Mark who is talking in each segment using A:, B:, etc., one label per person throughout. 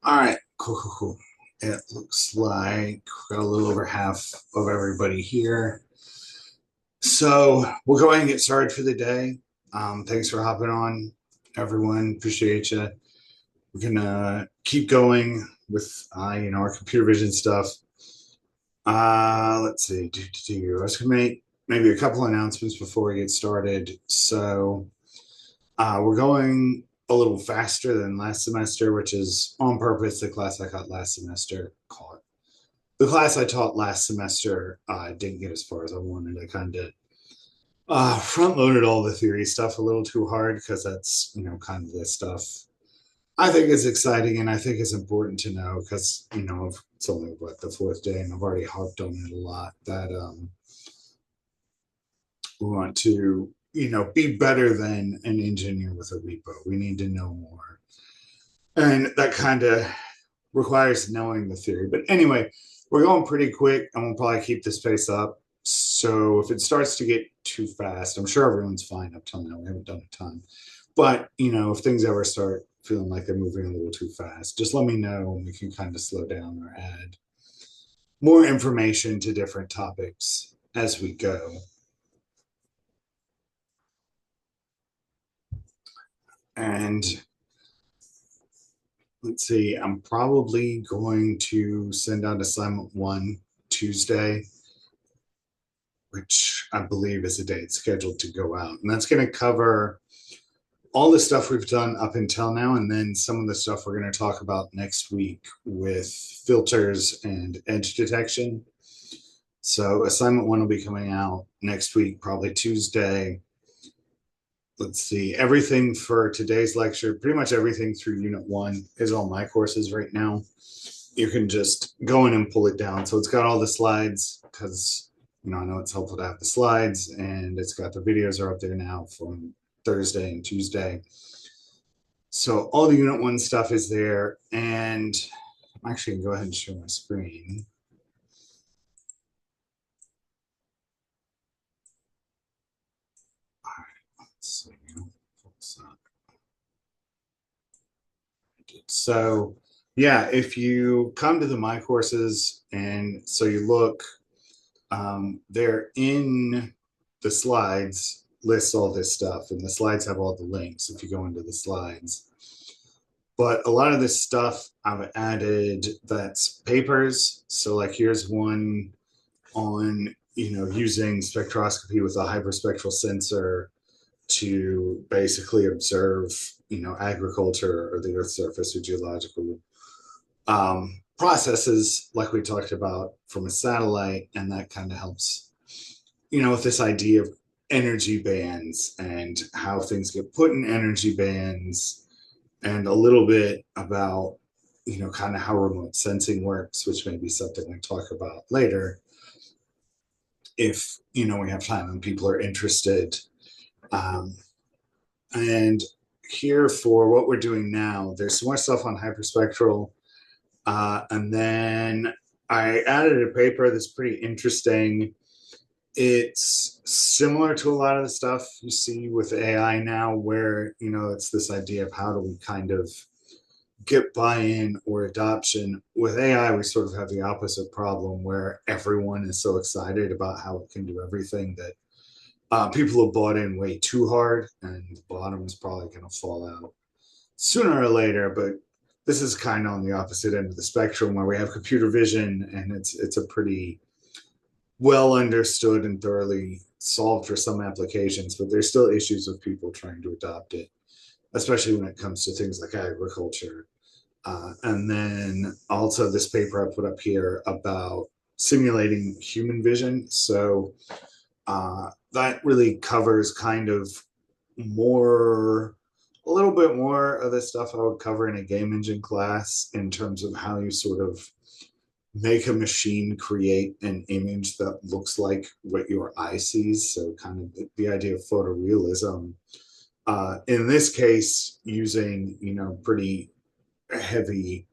A: All right, cool. It looks like we got a little over half of everybody here. So we'll go ahead and get started for the day. Thanks for hopping on, everyone. Appreciate you. We're gonna keep going with our computer vision stuff. Let's see. I was gonna make maybe a couple announcements before we get started. So we're going a little faster than last semester, which is on purpose. The class I taught last semester, call it the class I taught last semester, didn't get as far as I wanted. I kind of front loaded all the theory stuff a little too hard because that's kind of the stuff I think is exciting and I think is important to know because it's only what the fourth day and I've already harped on it a lot that we want to be better than an engineer with a repo. We need to know more, and that kind of requires knowing the theory. But anyway, we're going pretty quick and we'll probably keep this pace up. So if it starts to get too fast, I'm sure everyone's fine up till now. We haven't done a ton. But if things ever start feeling like they're moving a little too fast, just let me know and we can kind of slow down or add more information to different topics as we go. And let's see, I'm probably going to send out assignment one Tuesday, which I believe is the day it's scheduled to go out. And that's going to cover all the stuff we've done up until now, and then some of the stuff we're going to talk about next week with filters and edge detection. So, assignment one will be coming out next week, probably Tuesday. Let's see, everything for today's lecture, pretty much everything through unit one is on my courses right now. You can just go in and pull it down. So, it's got all the slides because I know it's helpful to have the slides, and it's got the videos are up there now from Thursday and Tuesday. So all the unit one stuff is there, and I'm actually gonna go ahead and share my screen. All right, let's see. So yeah, if you come to the My Courses and so you look, they're in the slides, lists all this stuff, and the slides have all the links if you go into the slides. But a lot of this stuff I've added that's papers. So like here's one on using spectroscopy with a hyperspectral sensor to basically observe agriculture or the Earth's surface or geological processes like we talked about from a satellite, and that kind of helps with this idea of energy bands and how things get put in energy bands, and a little bit about kind of how remote sensing works, which may be something we talk about later if we have time and people are interested. Um, and here for what we're doing now, there's some more stuff on hyperspectral, and then I added a paper that's pretty interesting. It's similar to a lot of the stuff you see with AI now, where it's this idea of how do we kind of get buy-in or adoption. With AI, we sort of have the opposite problem where everyone is so excited about how it can do everything that people have bought in way too hard, and the bottom is probably going to fall out sooner or later. But this is kind of on the opposite end of the spectrum where we have computer vision, and it's a pretty well understood and thoroughly solved for some applications, but there's still issues with people trying to adopt it, especially when it comes to things like agriculture. And then also this paper I put up here about simulating human vision. So that really covers kind of a little bit more of the stuff I would cover in a game engine class in terms of how you sort of make a machine create an image that looks like what your eye sees. So kind of the idea of photorealism. In this case, using, pretty heavy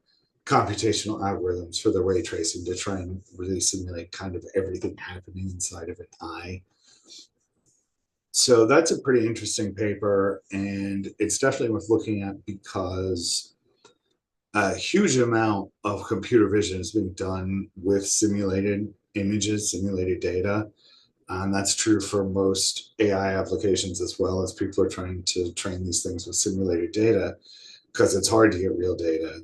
A: computational algorithms for the ray tracing to try and really simulate kind of everything happening inside of an eye. So that's a pretty interesting paper, and it's definitely worth looking at because a huge amount of computer vision is being done with simulated images, simulated data. And that's true for most AI applications as well, as people are trying to train these things with simulated data because it's hard to get real data,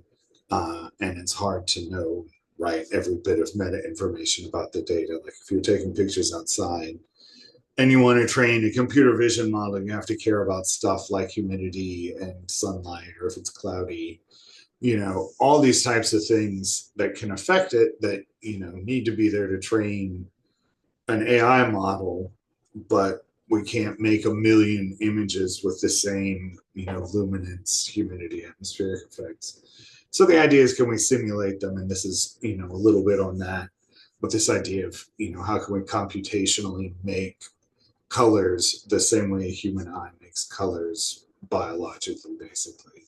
A: and it's hard to know, right, every bit of meta information about the data. Like if you're taking pictures outside and you want to train a computer vision model, you have to care about stuff like humidity and sunlight, or if it's cloudy, all these types of things that can affect it that, need to be there to train an AI model, but we can't make a million images with the same, luminance, humidity, atmospheric effects. So the idea is, can we simulate them? And this is, a little bit on that, but this idea of, how can we computationally make colors the same way a human eye makes colors biologically, basically.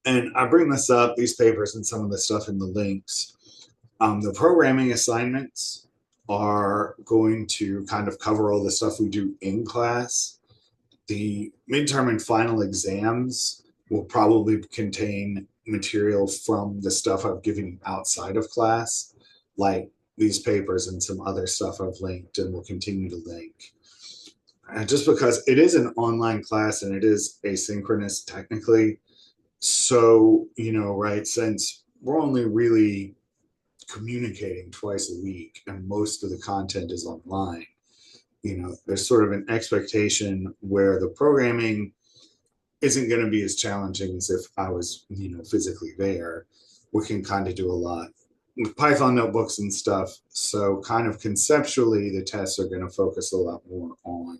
A: And I bring this up, these papers and some of the stuff in the links. The programming assignments are going to kind of cover all the stuff we do in class. The midterm and final exams will probably contain material from the stuff I've given outside of class, like these papers and some other stuff I've linked and will continue to link. And just because it is an online class and it is asynchronous technically, so, right, since we're only really communicating twice a week and most of the content is online, there's sort of an expectation where the programming isn't going to be as challenging as if I was, physically there. We can kind of do a lot with Python notebooks and stuff. So kind of conceptually, the tests are going to focus a lot more on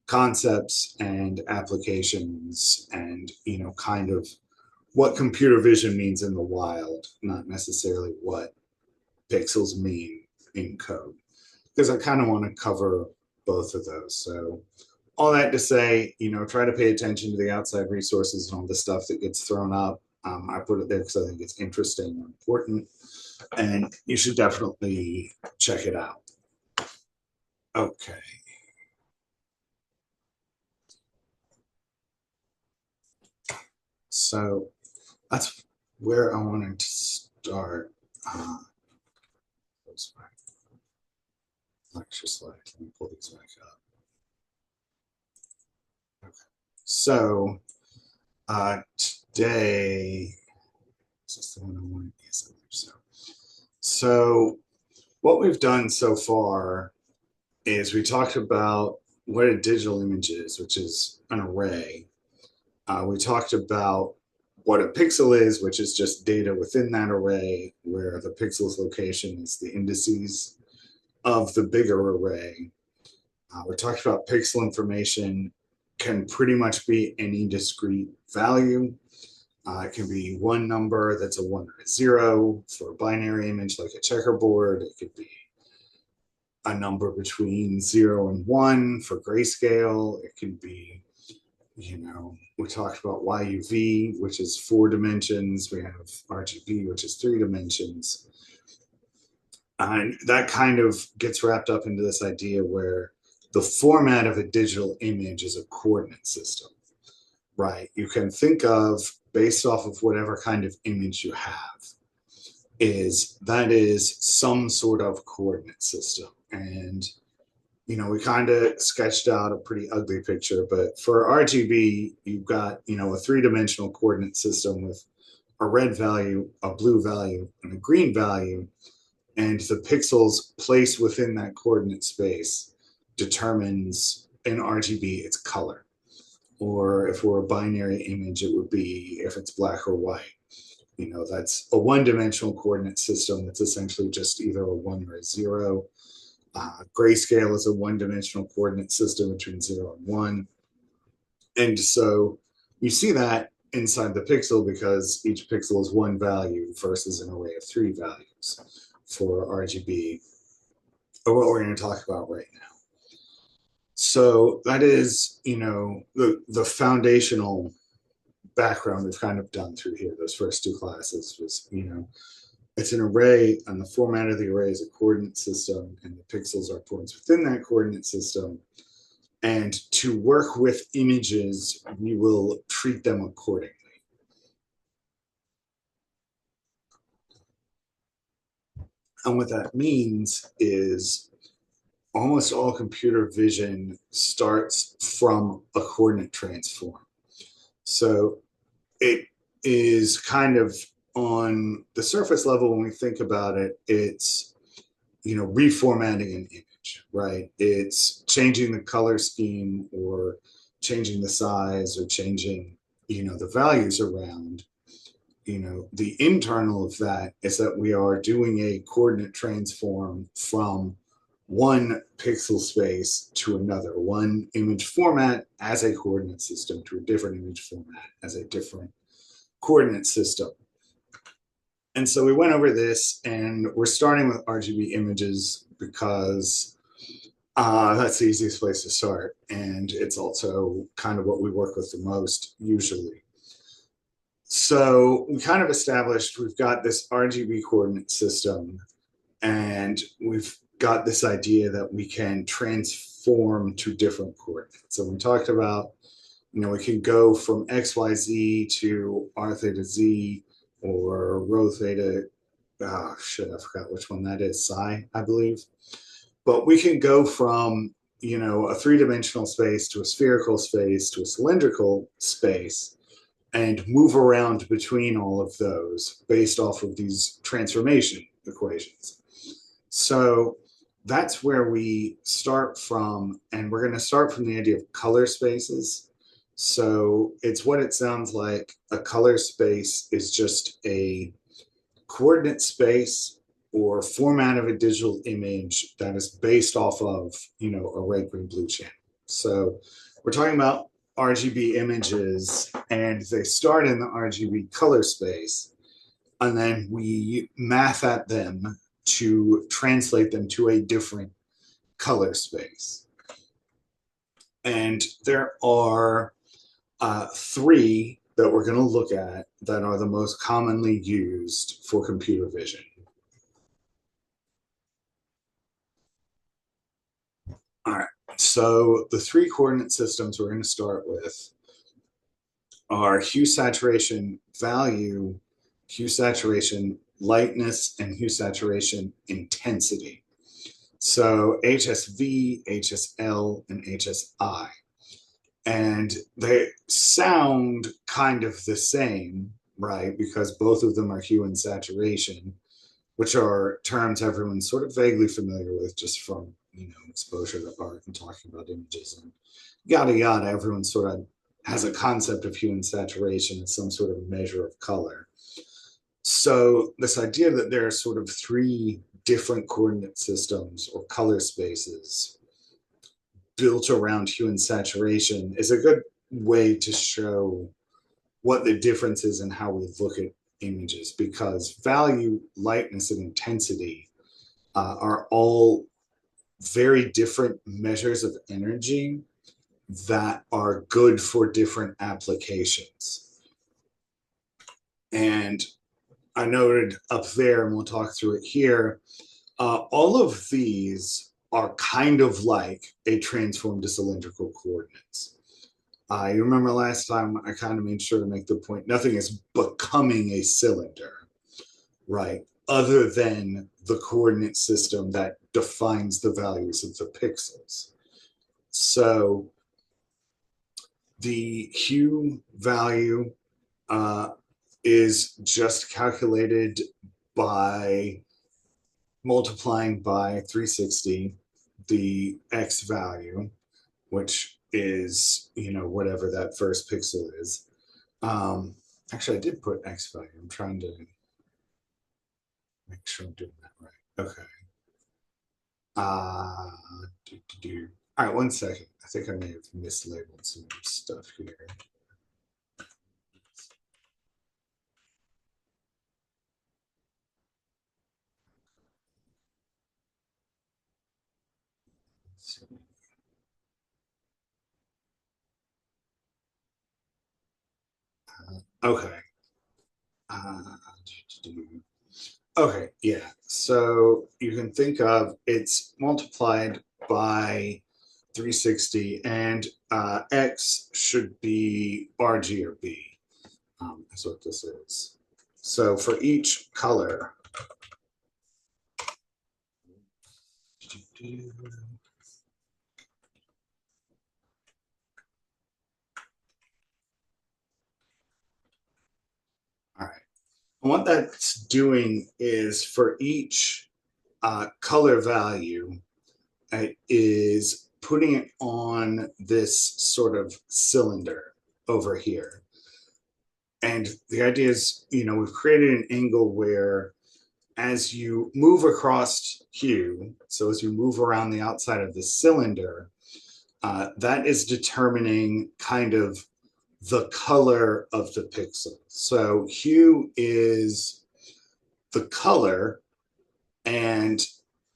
A: concepts and applications and, kind of what computer vision means in the wild, not necessarily what pixels mean in code, because I kind of want to cover both of those. So all that to say, try to pay attention to the outside resources and all the stuff that gets thrown up. I put it there because I think it's interesting and important, and you should definitely check it out. Okay. So that's where I wanted to start. Lecture slides. Let me pull these back up. Okay. So today, is this the one I wanted? Yes, I believe so. So what we've done so far is we talked about what a digital image is, which is an array. We talked about what a pixel is, which is just data within that array, where the pixel's location is the indices of the bigger array. We talked about pixel information can pretty much be any discrete value. It can be one number that's a 1 or a 0 for a binary image like a checkerboard. It could be a number between 0 and 1 for grayscale. It can be, we talked about YUV, which is 4 dimensions. We have RGB, which is 3 dimensions. And that kind of gets wrapped up into this idea where the format of a digital image is a coordinate system, right? You can think of, based off of whatever kind of image you have, that is some sort of coordinate system. And, we kind of sketched out a pretty ugly picture, but for RGB, you've got, a 3-dimensional coordinate system with a red value, a blue value, and a green value. And the pixels placed within that coordinate space determines, in RGB, its color. Or if we're a binary image, it would be if it's black or white. That's a 1-dimensional coordinate system that's essentially just either a 1 or a 0. Grayscale is a 1-dimensional coordinate system between 0 and 1. And so you see that inside the pixel because each pixel is one value versus an array of three values for RGB, or what we're going to talk about right now. So that is, the foundational background we've kind of done through here. Those first two classes was, it's an array, and the format of the array is a coordinate system, and the pixels are points within that coordinate system. And to work with images, we will treat them accordingly. And what that means is almost all computer vision starts from a coordinate transform. So it is kind of on the surface level, when we think about it, it's, reformatting an image, right? It's changing the color scheme or changing the size or changing, the values around. The internal of that is that we are doing a coordinate transform from one pixel space to another, one image format as a coordinate system to a different image format as a different coordinate system. And so we went over this, and we're starting with RGB images because that's the easiest place to start. And it's also kind of what we work with the most usually. So we kind of established we've got this RGB coordinate system, and we've got this idea that we can transform to different coordinates. So we talked about, we can go from XYZ to R theta Z or rho theta. Oh, shit, I forgot which one that is. Psi, I believe. But we can go from, a three-dimensional space to a spherical space to a cylindrical space and move around between all of those based off of these transformation equations. So that's where we start from, and we're going to start from the idea of color spaces. So it's what it sounds like. A color space is just a coordinate space or format of a digital image that is based off of, a red, green, blue channel. So we're talking about RGB images, and they start in the RGB color space, and then we math at them to translate them to a different color space. And there are three that we're going to look at that are the most commonly used for computer vision. All right, so the three coordinate systems we're going to start with are hue saturation value, hue saturation lightness, and hue saturation intensity. So HSV, HSL, and HSI. And they sound kind of the same, right? Because both of them are hue and saturation, which are terms everyone's sort of vaguely familiar with just from, exposure to art and talking about images and yada yada. Everyone sort of has a concept of hue and saturation as some sort of measure of color. So this idea that there are sort of three different coordinate systems or color spaces built around hue and saturation is a good way to show what the difference is in how we look at images, because value, lightness, and intensity are all very different measures of energy that are good for different applications. And I noted up there, and we'll talk through it here, all of these are kind of like a transform to cylindrical coordinates. You remember last time I kind of made sure to make the point, nothing is becoming a cylinder, right? Other than the coordinate system that defines the values of the pixels. So the hue value is just calculated by multiplying by 360 the X value, which is, whatever that first pixel is. Actually, I did put X value. I'm trying to make sure I'm doing that right. Okay. All right, one second. I think I may have mislabeled some stuff here. Okay. Uh, okay, yeah. So you can think of it's multiplied by 360, and X should be RG or B, is what this is. So for each color, all right. And what that's doing is for each color value, it is putting it on this sort of cylinder over here. And the idea is, we've created an angle where as you move across hue, so as you move around the outside of the cylinder, that is determining kind of the color of the pixel. So hue is the color, and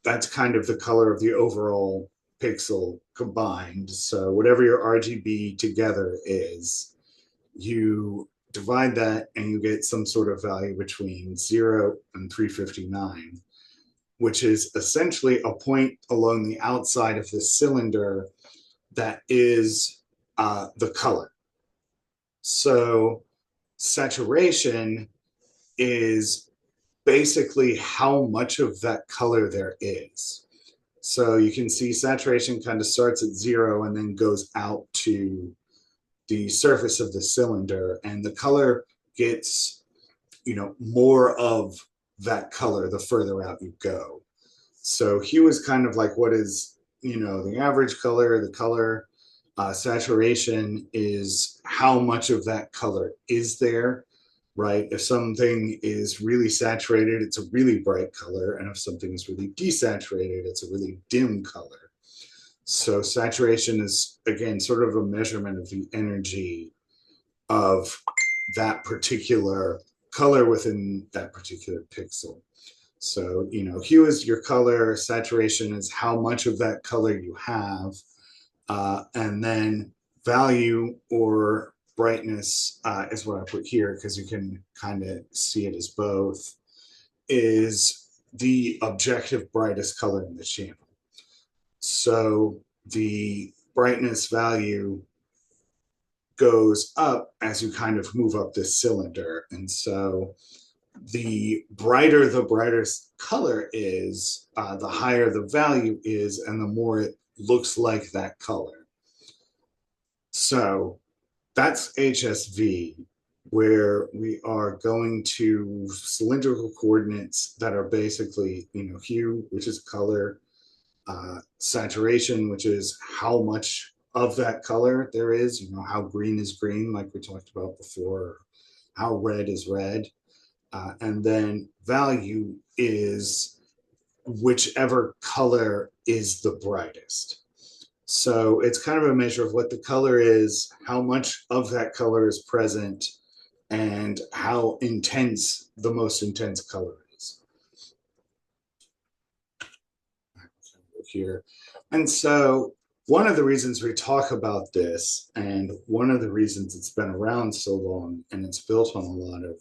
A: that's kind of the color of the overall pixel combined. So whatever your RGB together is, you divide that and you get some sort of value between 0 and 359, which is essentially a point along the outside of the cylinder that is the color. So saturation is basically how much of that color there is. So you can see saturation kind of starts at 0 and then goes out to the surface of the cylinder, and the color gets, more of that color the further out you go. So hue is kind of like what is, the average color, the color. Saturation is how much of that color is there, right? If something is really saturated, it's a really bright color. And if something is really desaturated, it's a really dim color. So saturation is, again, sort of a measurement of the energy of that particular color within that particular pixel. So, hue is your color, saturation is how much of that color you have, and then value or brightness is what I put here because you can kind of see it as both, is the objective brightest color in the channel. So the brightness value goes up as you kind of move up this cylinder. And so the brighter the brightest color is, the higher the value is, and the more it looks like that color. So that's HSV, where we are going to cylindrical coordinates that are basically, hue, which is color, saturation, which is how much of that color there is, how green is green, like we talked about before, how red is red. And then value is whichever color is the brightest. So it's kind of a measure of what the color is, how much of that color is present, and how intense the most intense color is. Here. And so one of the reasons we talk about this, and one of the reasons it's been around so long and it's built on a lot of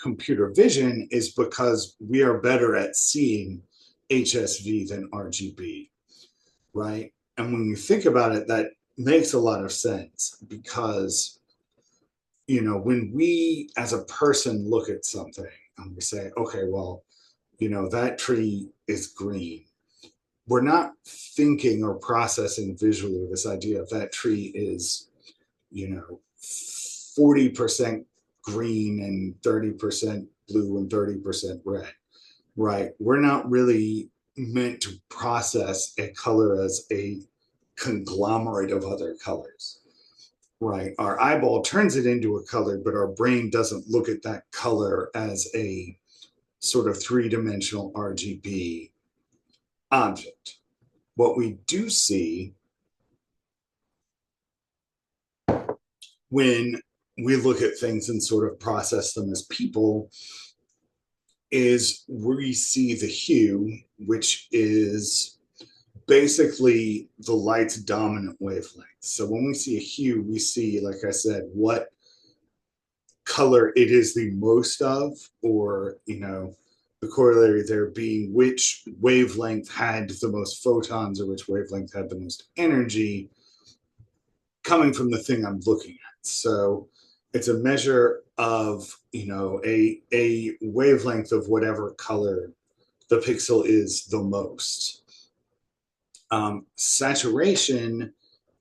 A: computer vision, is because we are better at seeing HSV than RGB, right? And when you think about it, that makes a lot of sense because, when we as a person look at something and we say, okay, well, that tree is green, we're not thinking or processing visually this idea of that tree is, 40% green and 30% blue and 30% red, right? We're not really meant to process a color as a conglomerate of other colors, right? Our eyeball turns it into a color, but our brain doesn't look at that color as a sort of three-dimensional RGB object. What we do see when we look at things and sort of process them as people is we see the hue, which is basically the light's dominant wavelength. So when we see a hue, we see, like I said, what color it is the most of, or, the corollary there being which wavelength had the most photons or which wavelength had the most energy coming from the thing I'm looking at. So it's a measure of, a wavelength of whatever color the pixel is the most. Saturation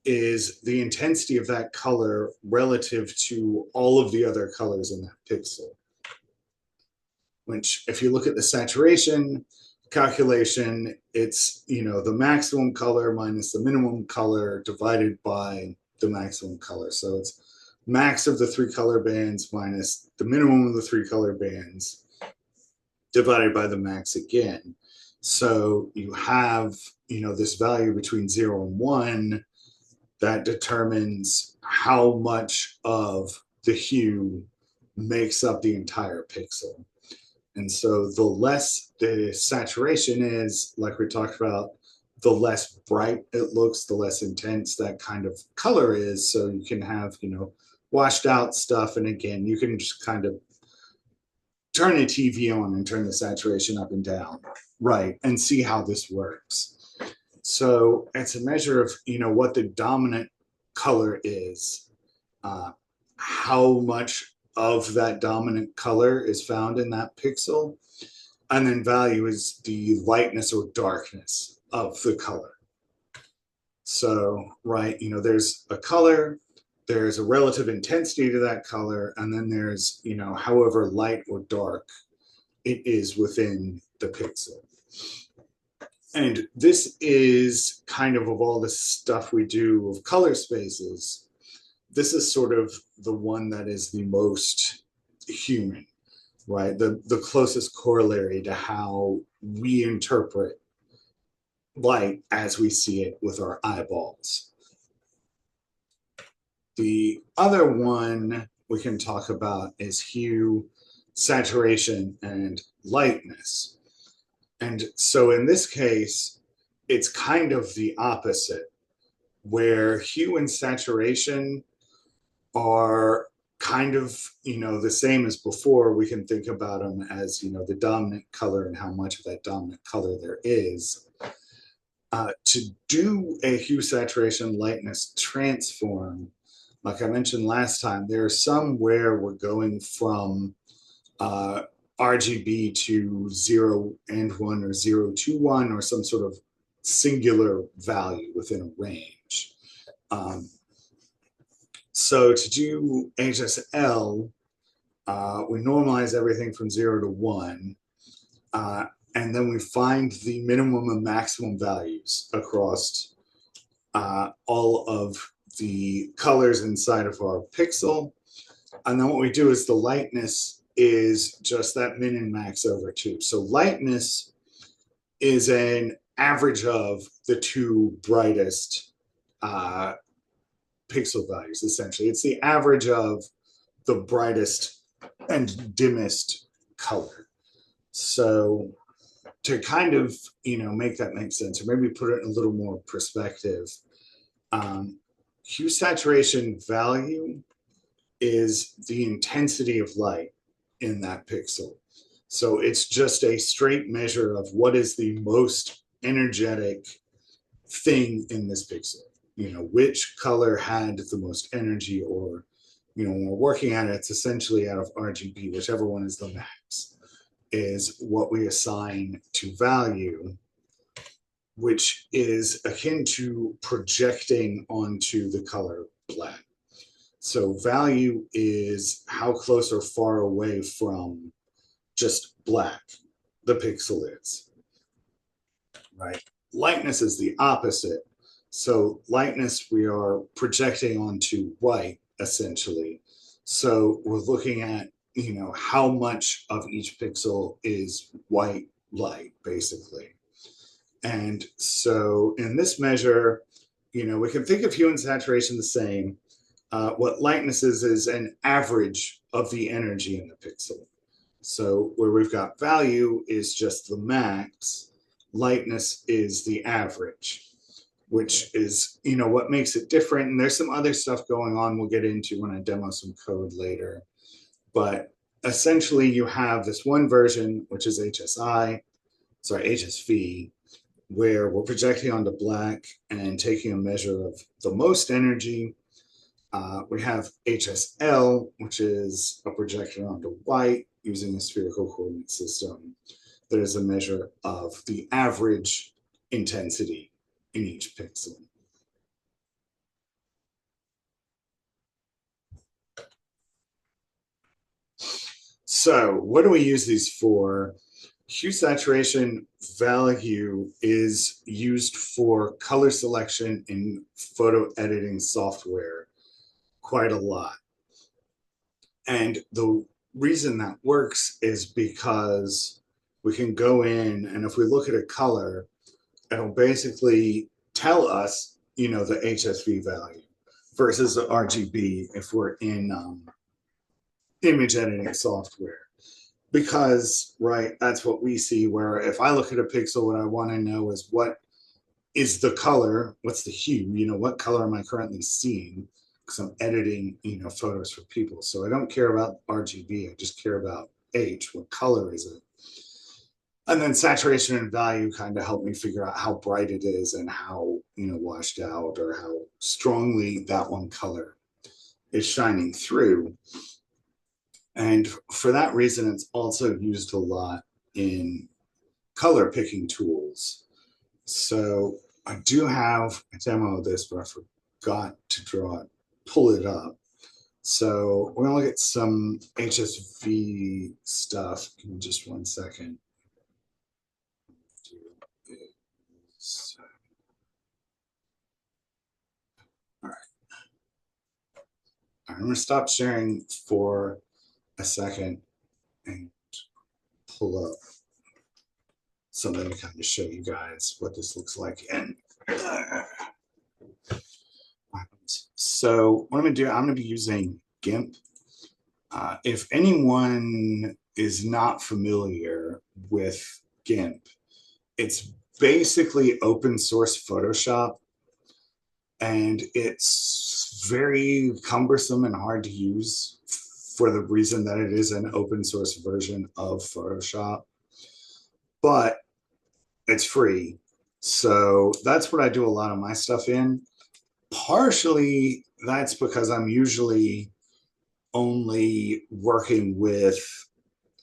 A: is the intensity of that color relative to all of the other colors in that pixel. Which, if you look at the saturation calculation, it's, the maximum color minus the minimum color divided by the maximum color. So it's max of the 3 color bands minus the minimum of the 3 color bands divided by the max again. So you have, this value between 0 and 1 that determines how much of the hue makes up the entire pixel. And so the less the saturation is, like we talked about, the less bright it looks, the less intense that kind of color is. So you can have, washed out stuff. And again, you can just kind of turn a TV on and turn the saturation up and down, right, and see how this works. So it's a measure of, what the dominant color is, how much of that dominant color is found in that pixel, and then value is the lightness or darkness of the color. So, right, there's a color, there's a relative intensity to that color, and then there's, however light or dark it is within the pixel. And this is kind of all the stuff we do of color spaces, this is sort of the one that is the most human, right? The closest corollary to how we interpret light as we see it with our eyeballs. The other one we can talk about is hue, saturation, and lightness. And so in this case, it's kind of the opposite, where hue and saturation are kind of, the same as before. We can think about them as, the dominant color and how much of that dominant color there is. To do a hue, saturation, lightness transform, like I mentioned last time, there are some where we're going from RGB to 0 and 1 or 0 to 1 or some sort of singular value within a range. So to do HSL, we normalize everything from 0 to 1, and then we find the minimum and maximum values across all of the colors inside of our pixel. And then what we do is the lightness is just that min and max over 2. So lightness is an average of the 2 brightest pixel values, essentially. It's the average of the brightest and dimmest color. So to kind of, make that make sense, or maybe put it in a little more perspective, hue saturation value is the intensity of light in that pixel. So it's just a straight measure of what is the most energetic thing in this pixel. Which color had the most energy, or, when we're working at it, it's essentially out of RGB, whichever one is the max, is what we assign to value, which is akin to projecting onto the color black. So value is how close or far away from just black the pixel is, right? Lightness is the opposite. So lightness, we are projecting onto white, essentially. So we're looking at, how much of each pixel is white light, basically. And so in this measure, we can think of hue and saturation the same. What lightness is an average of the energy in the pixel. So where we've got value is just the max, lightness is the average, which is, what makes it different. And there's some other stuff going on we'll get into when I demo some code later. But essentially you have this one version, which is HSV, where we're projecting onto black and taking a measure of the most energy. We have HSL, which is a projection onto white using a spherical coordinate system that is a measure of the average intensity in each pixel. So what do we use these for? Hue saturation value is used for color selection in photo editing software quite a lot. And the reason that works is because we can go in and if we look at a color, it'll basically tell us, the HSV value versus the RGB if we're in image editing software. Because, right, that's what we see. Where if I look at a pixel, what I want to know is what is the color, what's the hue, what color am I currently seeing? Because I'm editing, photos for people. So I don't care about RGB, I just care about H, what color is it? And then saturation and value kind of help me figure out how bright it is and how, washed out or how strongly that one color is shining through. And for that reason, it's also used a lot in color picking tools. So I do have a demo of this, but I forgot to pull it up. So we're gonna look at some HSV stuff. Give me just 1 second. All right. I'm gonna stop sharing for a second and pull up something to kind of show you guys what this looks like. And so what I'm gonna do, I'm gonna be using GIMP. If anyone is not familiar with GIMP, it's basically open source Photoshop, and it's very cumbersome and hard to use for the reason that it is an open source version of Photoshop, but it's free. So that's what I do a lot of my stuff in. Partially, that's because I'm usually only working with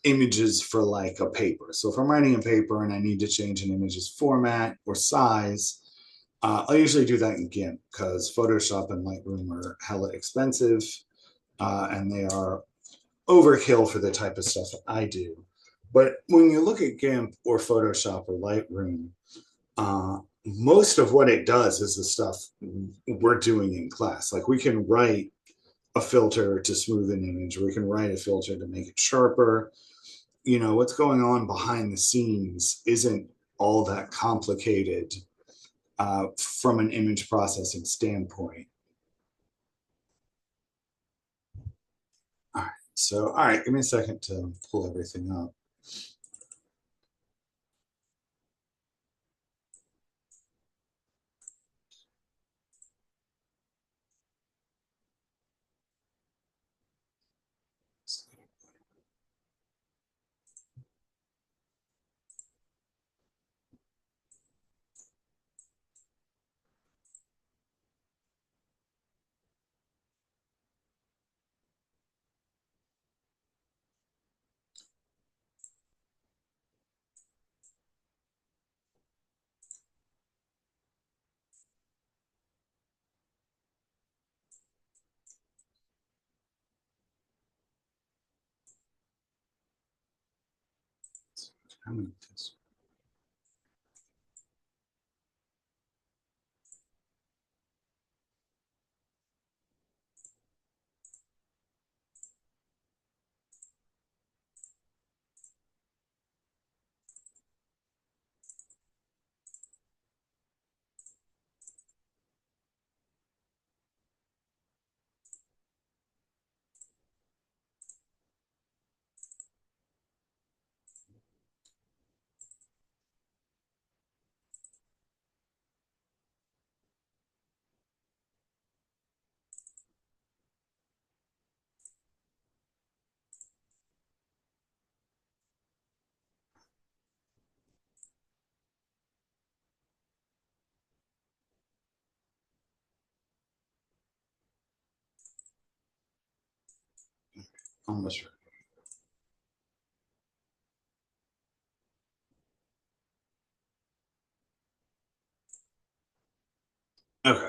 A: images for like a paper. So if I'm writing a paper and I need to change an image's format or size, I'll usually do that in GIMP because Photoshop and Lightroom are hella expensive and they are overkill for the type of stuff that I do. But when you look at GIMP or Photoshop or Lightroom, most of what it does is the stuff we're doing in class. Like we can write a filter to smooth an image, we can write a filter to make it sharper. What's going on behind the scenes isn't all that complicated from an image processing standpoint. All right, so, all right, give me a second to pull everything up. How many this? Almost right. Okay.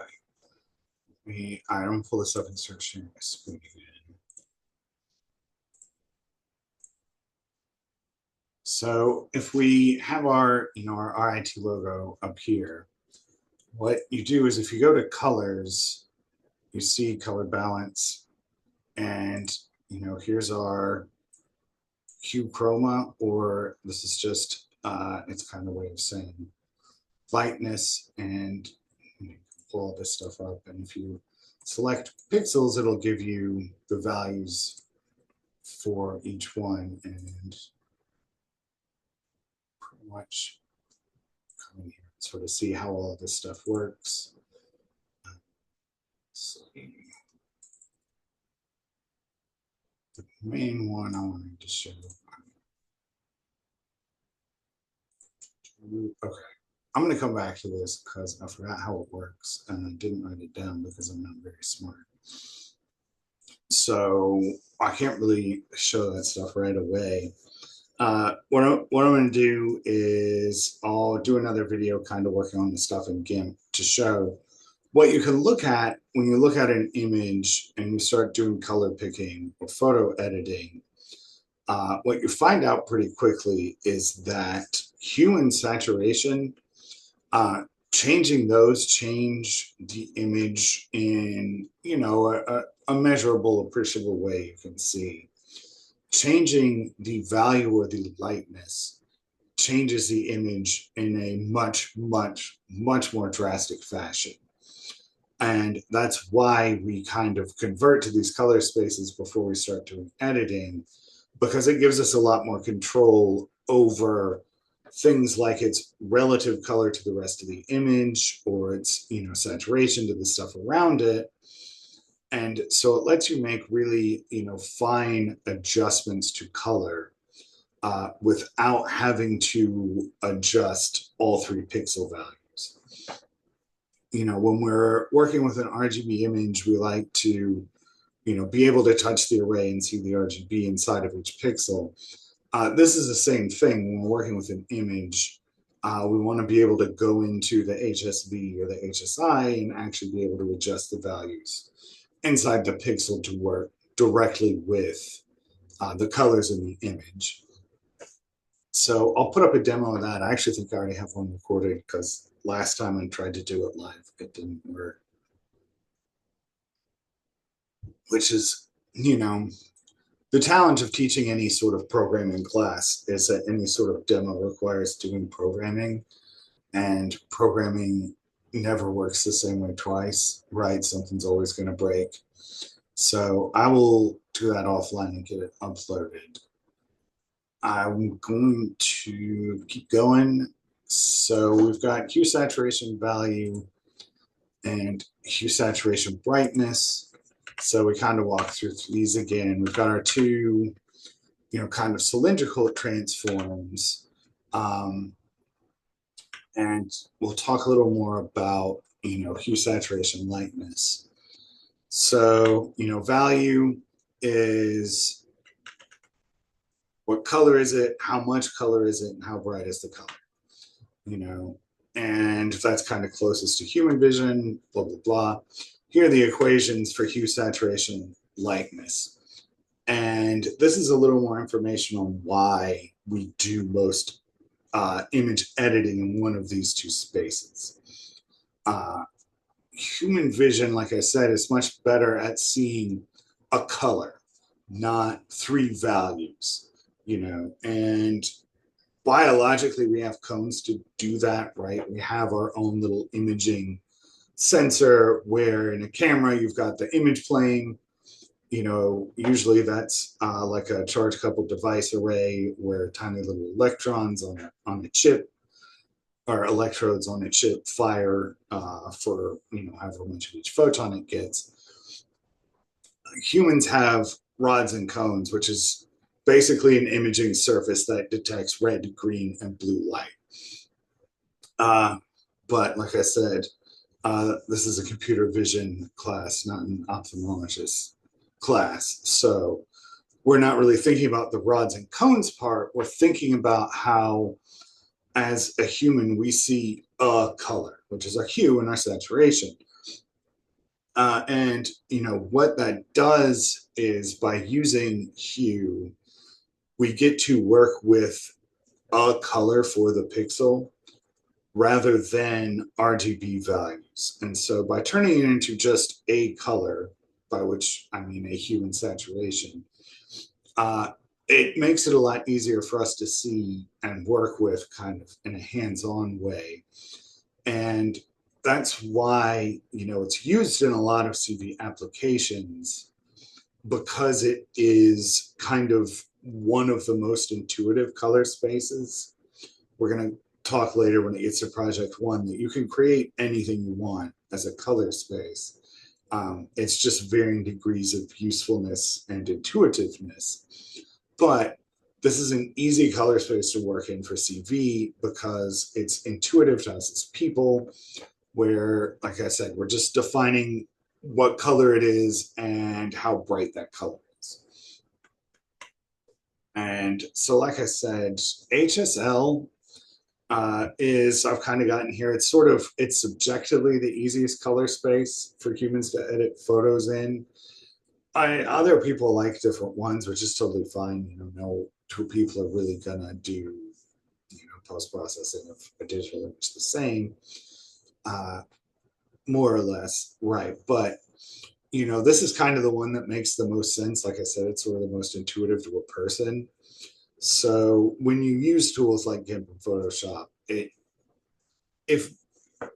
A: I don't pull this up and start sharing my screen again. So if we have our, our RIT logo up here, what you do is if you go to colors, you see color balance, and here's our hue chroma, or this is just it's kind of a way of saying lightness, and you pull all this stuff up, and if you select pixels, it'll give you the values for each one, and pretty much come in here and sort of see how all of this stuff works. So the main one I wanted to show. Okay, I'm going to come back to this because I forgot how it works and I didn't write it down because I'm not very smart. So I can't really show that stuff right away. What I'm going to do is I'll do another video kind of working on the stuff in GIMP to show what you can look at when you look at an image and you start doing color picking or photo editing. What you find out pretty quickly is that hue and saturation, changing those change the image in a measurable, appreciable way. You can see changing the value or the lightness changes the image in a much, much, much more drastic fashion. And that's why we kind of convert to these color spaces before we start doing editing, because it gives us a lot more control over things like its relative color to the rest of the image, or its saturation to the stuff around it. And so it lets you make really fine adjustments to color without having to adjust all 3 pixel values. When we're working with an RGB image, we like to be able to touch the array and see the RGB inside of each pixel. This is the same thing when we're working with an image. We want to be able to go into the HSV or the HSI and actually be able to adjust the values inside the pixel to work directly with the colors in the image. So I'll put up a demo of that. I actually think I already have one recorded because last time I tried to do it live, it didn't work. Which is, the challenge of teaching any sort of programming class is that any sort of demo requires doing programming, and programming never works the same way twice, right? Something's always going to break. So I will do that offline and get it uploaded. I'm going to keep going. So we've got hue saturation value and hue saturation brightness. So we kind of walk through these again. We've got our 2, kind of cylindrical transforms. And we'll talk a little more about, hue saturation lightness. So, value is what color is it, how much color is it, and how bright is the color, and that's kind of closest to human vision, blah, blah, blah. Here are the equations for hue, saturation, lightness. And this is a little more information on why we do most image editing in one of these 2 spaces. Human vision, like I said, is much better at seeing a color, not 3 values, and biologically we have cones to do that, right? We have our own little imaging sensor where in a camera you've got the image plane. Usually that's like a charge coupled device array where tiny little electrons on a chip, or electrodes on a chip, fire for however much of each photon it gets. Humans have rods and cones, which is basically an imaging surface that detects red, green, and blue light. But like I said, this is a computer vision class, not an ophthalmologist class. So we're not really thinking about the rods and cones part. We're thinking about how, as a human, we see a color, which is our hue and our saturation. And what that does is, by using hue, we get to work with a color for the pixel rather than RGB values. And so by turning it into just a color, by which I mean a hue and saturation, it makes it a lot easier for us to see and work with kind of in a hands-on way. And that's why, it's used in a lot of CV applications, because it is kind of one of the most intuitive color spaces. We're going to talk later when it gets to project one that you can create anything you want as a color space. It's just varying degrees of usefulness and intuitiveness. But this is an easy color space to work in for CV because it's intuitive to us as people, where, like I said, we're just defining what color it is and how bright that color is. And so, like I said, HSL is, I've kind of gotten here, it's subjectively the easiest color space for humans to edit photos in. Other people like different ones, which is totally fine. No two people are really gonna do post-processing of a digital image the same, more or less, right? But this is kind of the one that makes the most sense. Like I said, it's sort of the most intuitive to a person. So when you use tools like GIMP and Photoshop, if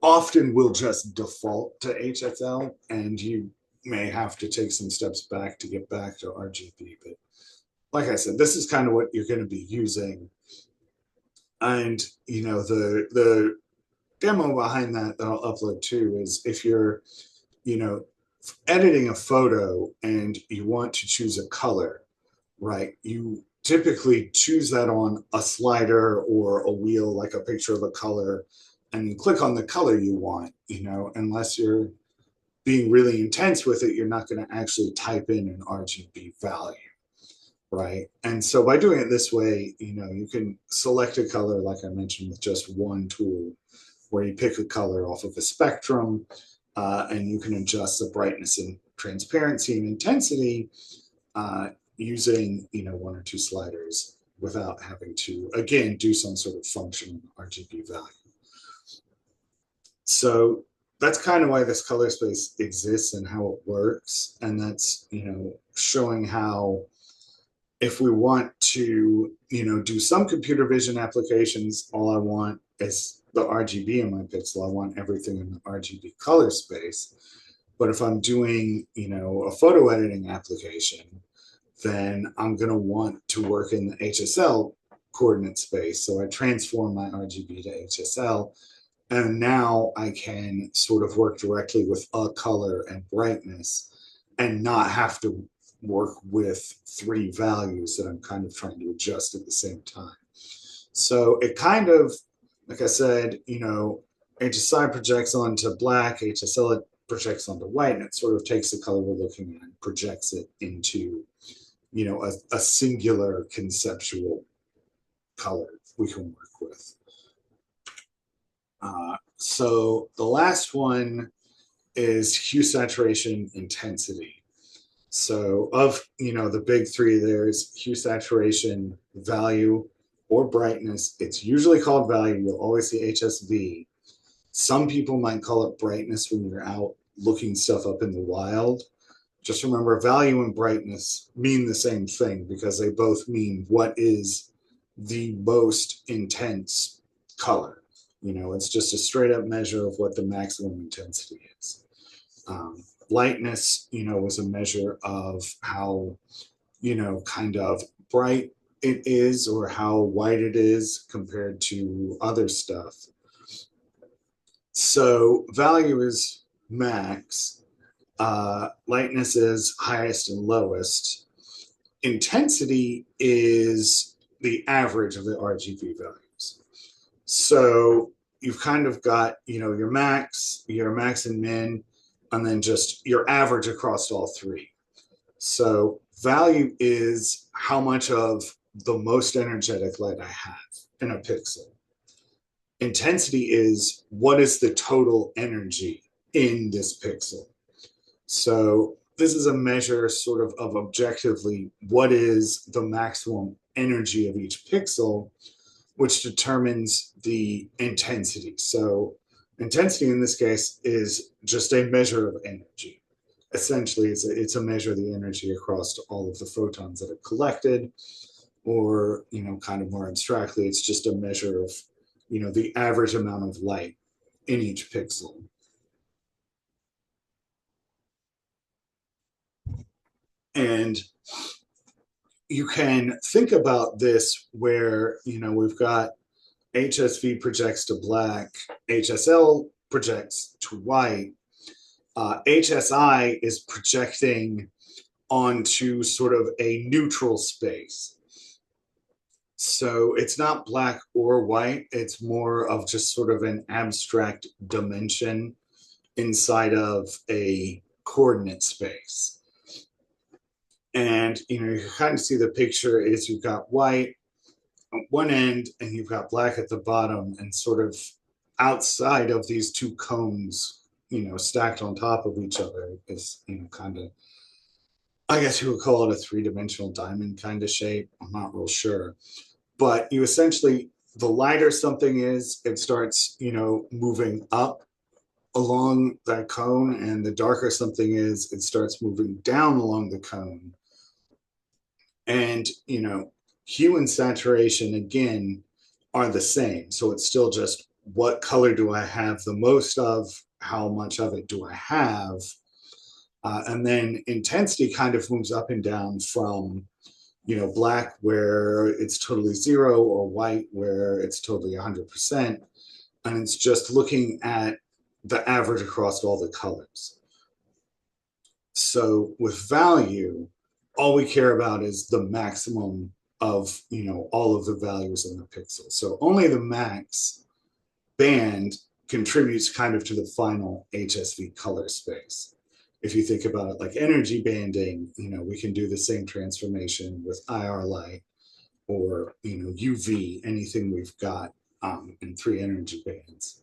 A: often will just default to HSL, and you may have to take some steps back to get back to RGB. But like I said, this is kind of what you're going to be using. And the demo behind that I'll upload too is, if you're editing a photo and you want to choose a color, right? You typically choose that on a slider or a wheel, like a picture of a color, and you click on the color you want. Unless you're being really intense with it, you're not going to actually type in an RGB value, right? And so by doing it this way, you can select a color, like I mentioned, with just one tool, where you pick a color off of a spectrum, and you can adjust the brightness and transparency and intensity using one or two sliders, without having to, again, do some sort of function RGB value. So that's kind of why this color space exists and how it works. And that's showing how, if we want to do some computer vision applications, all I want is the RGB in my pixel. I want everything in the RGB color space. But if I'm doing a photo editing application, then I'm going to want to work in the HSL coordinate space. So I transform my RGB to HSL, and now I can sort of work directly with a color and brightness, and not have to work with three values that I'm kind of trying to adjust at the same time. So it kind of, like I said, HSI projects onto black, HSL projects onto white, and it sort of takes the color we're looking at and projects it into a singular conceptual color we can work with. So the last one is hue, saturation, intensity. So of the big three, there's hue, saturation, value, or brightness. It's usually called value. You'll always see HSV. Some people might call it brightness when you're out looking stuff up in the wild. Just remember, value and brightness mean the same thing, because they both mean what is the most intense color. It's just a straight up measure of what the maximum intensity is. Lightness, was a measure of how, kind of bright it is, or how white it is compared to other stuff. So value is max. Lightness is highest and lowest. Intensity is the average of the RGB values. So you've kind of got, your max and min, and then just your average across all three. So Value is how much of the most energetic light I have in a pixel. Intensity is what is the total energy in this pixel. So this is a measure sort of objectively what is the maximum energy of each pixel, which determines the intensity. So intensity in this case is just a measure of energy. Essentially, it's a measure of the energy across all of the photons that are collected, or, kind of more abstractly, it's just a measure of, the average amount of light in each pixel. And you can think about this where, we've got HSV projects to black, HSL projects to white. HSI is projecting onto sort of a neutral space. So it's not black or white, it's more of just sort of an abstract dimension inside of a coordinate space. And you kind of see the picture is you've got white at one end and you've got black at the bottom, and sort of outside of these two cones, stacked on top of each other is, kind of, I guess you would call it a three-dimensional diamond kind of shape. I'm not real sure. But you essentially, the lighter something is, it starts, moving up along that cone, and the darker something is, it starts moving down along the cone. And, hue and saturation, again, are the same. So it's still just what color do I have the most of? How much of it do I have? And then intensity kind of moves up and down from, black where it's totally zero, or white where it's totally 100%. And it's just looking at the average across all the colors. So with value, all we care about is the maximum of, all of the values in the pixel. So only the max band contributes kind of to the final HSV color space. If you think about it like energy banding, we can do the same transformation with IR light or, UV, anything we've got in 3 energy bands.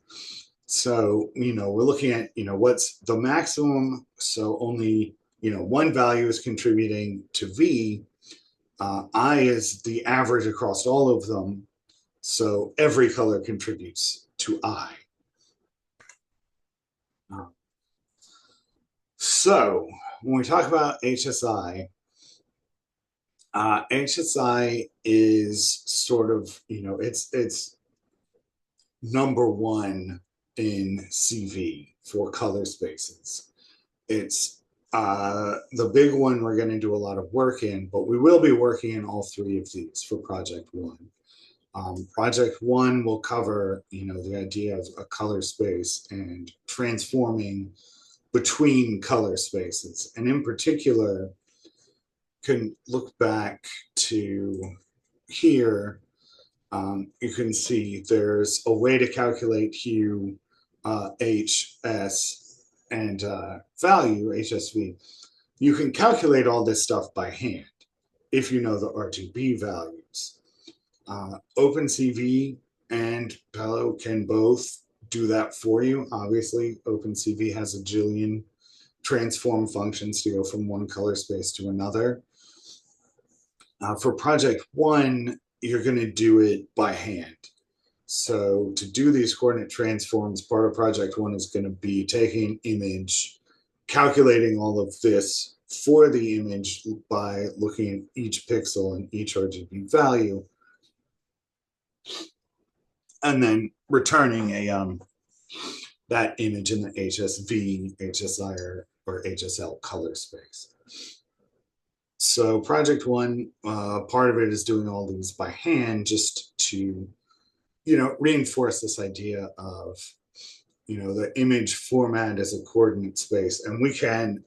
A: So, we're looking at, what's the maximum. So only, one value is contributing to V. I is the average across all of them. So every color contributes to I. So when we talk about HSI, HSI is sort of, it's number one in CV for color spaces. It's the big one we're going to do a lot of work in, but we will be working in all 3 of these for Project One. Project One will cover, the idea of a color space and transforming between color spaces. And in particular, can look back to here. You can see there's a way to calculate hue, H, S, and value, HSV. You can calculate all this stuff by hand if you know the RGB values. OpenCV and Pello can both do that for you. Obviously, OpenCV has a jillion transform functions to go from one color space to another. For Project One, you're going to do it by hand. So to do these coordinate transforms, part of Project One is going to be taking an image, calculating all of this for the image by looking at each pixel and each RGB value, and then returning a that image in the HSV, HSI, or HSL color space. So Project One, part of it is doing all these by hand, just to, reinforce this idea of, the image format as a coordinate space, and we can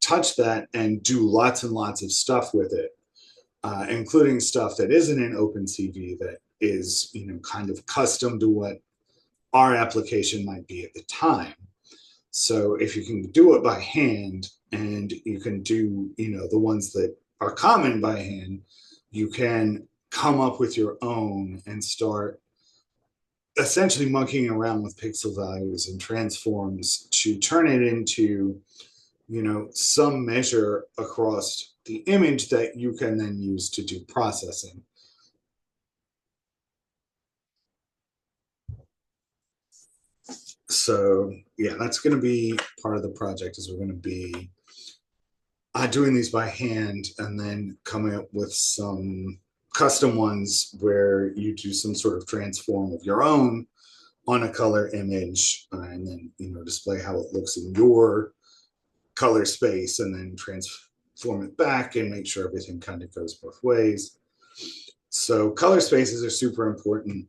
A: touch that and do lots and lots of stuff with it, including stuff that isn't in OpenCV that is, kind of custom to what our application might be at the time. So if you can do it by hand, and you can do, the ones that are common by hand. You can come up with your own and start essentially monkeying around with pixel values and transforms to turn it into, some measure across the image that you can then use to do processing. So yeah, that's going to be part of the project, is we're going to be doing these by hand and then coming up with some custom ones where you do some sort of transform of your own on a color image, and then display how it looks in your color space, and then transform it back and make sure everything kind of goes both ways. So color spaces are super important.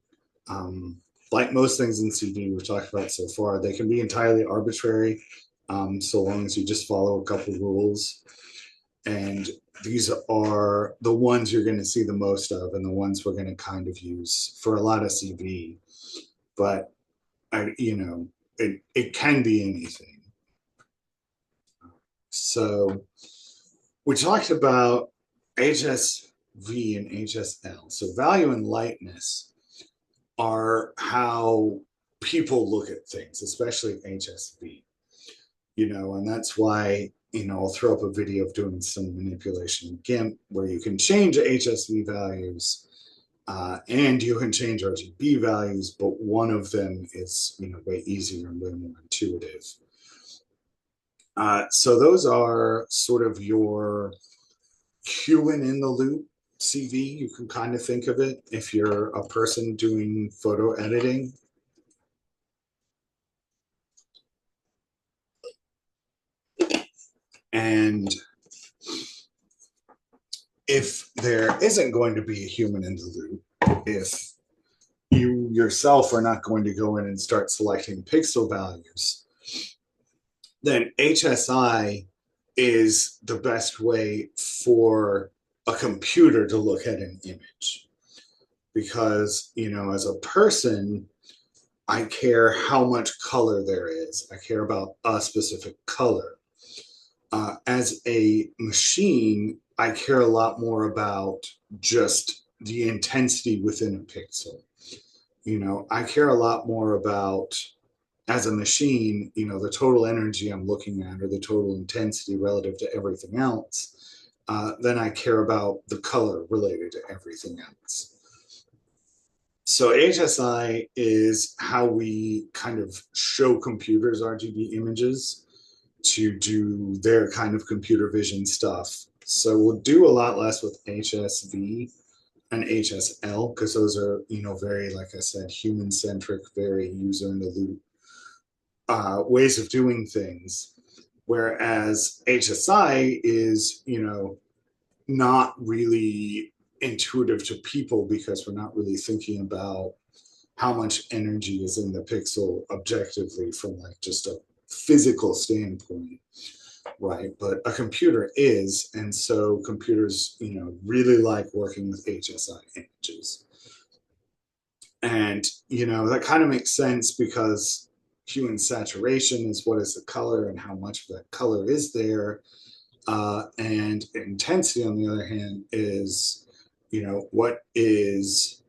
A: Like most things in CD we've talked about so far, they can be entirely arbitrary, so long as you just follow a couple rules. And these are the ones you're going to see the most of, and the ones we're going to kind of use for a lot of CV. But it can be anything. So we talked about HSV and HSL. So value and lightness are how people look at things, especially HSV. And that's why, I'll throw up a video of doing some manipulation in GIMP where you can change HSV values, and you can change RGB values, but one of them is, way easier and way more intuitive. So those are sort of your human in the loop CV. You can kind of think of it if you're a person doing photo editing. And if there isn't going to be a human in the loop, if you yourself are not going to go in and start selecting pixel values, then HSI is the best way for a computer to look at an image. Because, as a person, I care how much color there is. I care about a specific color. As a machine, I care a lot more about just the intensity within a pixel. I care a lot more about, as a machine, the total energy I'm looking at, or the total intensity relative to everything else, then I care about the color related to everything else. So HSI is how we kind of show computers RGB images to do their kind of computer vision stuff. So we'll do a lot less with HSV and HSL, because those are, very, like I said, human-centric, very user-in-the-loop ways of doing things. Whereas HSI is, not really intuitive to people, because we're not really thinking about how much energy is in the pixel objectively from like just a physical standpoint, right? But a computer is, and so computers, really like working with HSI images. And, that kind of makes sense, because hue and saturation is what is the color and how much of that color is there. And intensity, on the other hand, is, what is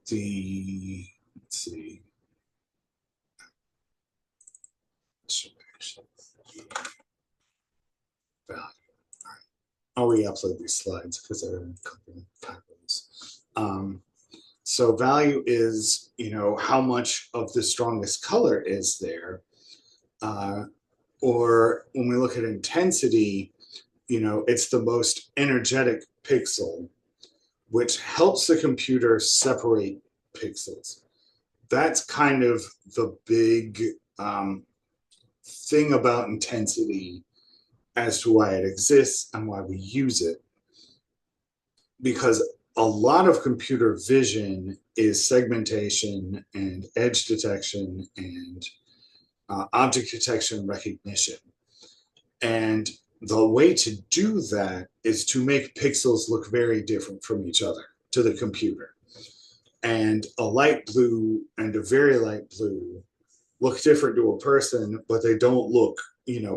A: the, let's see, value. All right. I'll re-upload these slides because they're in a couple of typos. So value is, how much of the strongest color is there. Or when we look at intensity, it's the most energetic pixel, which helps the computer separate pixels. That's kind of the big thing about intensity as to why it exists and why we use it. Because a lot of computer vision is segmentation and edge detection and object detection and recognition. And the way to do that is to make pixels look very different from each other to the computer. And a light blue and a very light blue look different to a person, but they don't look,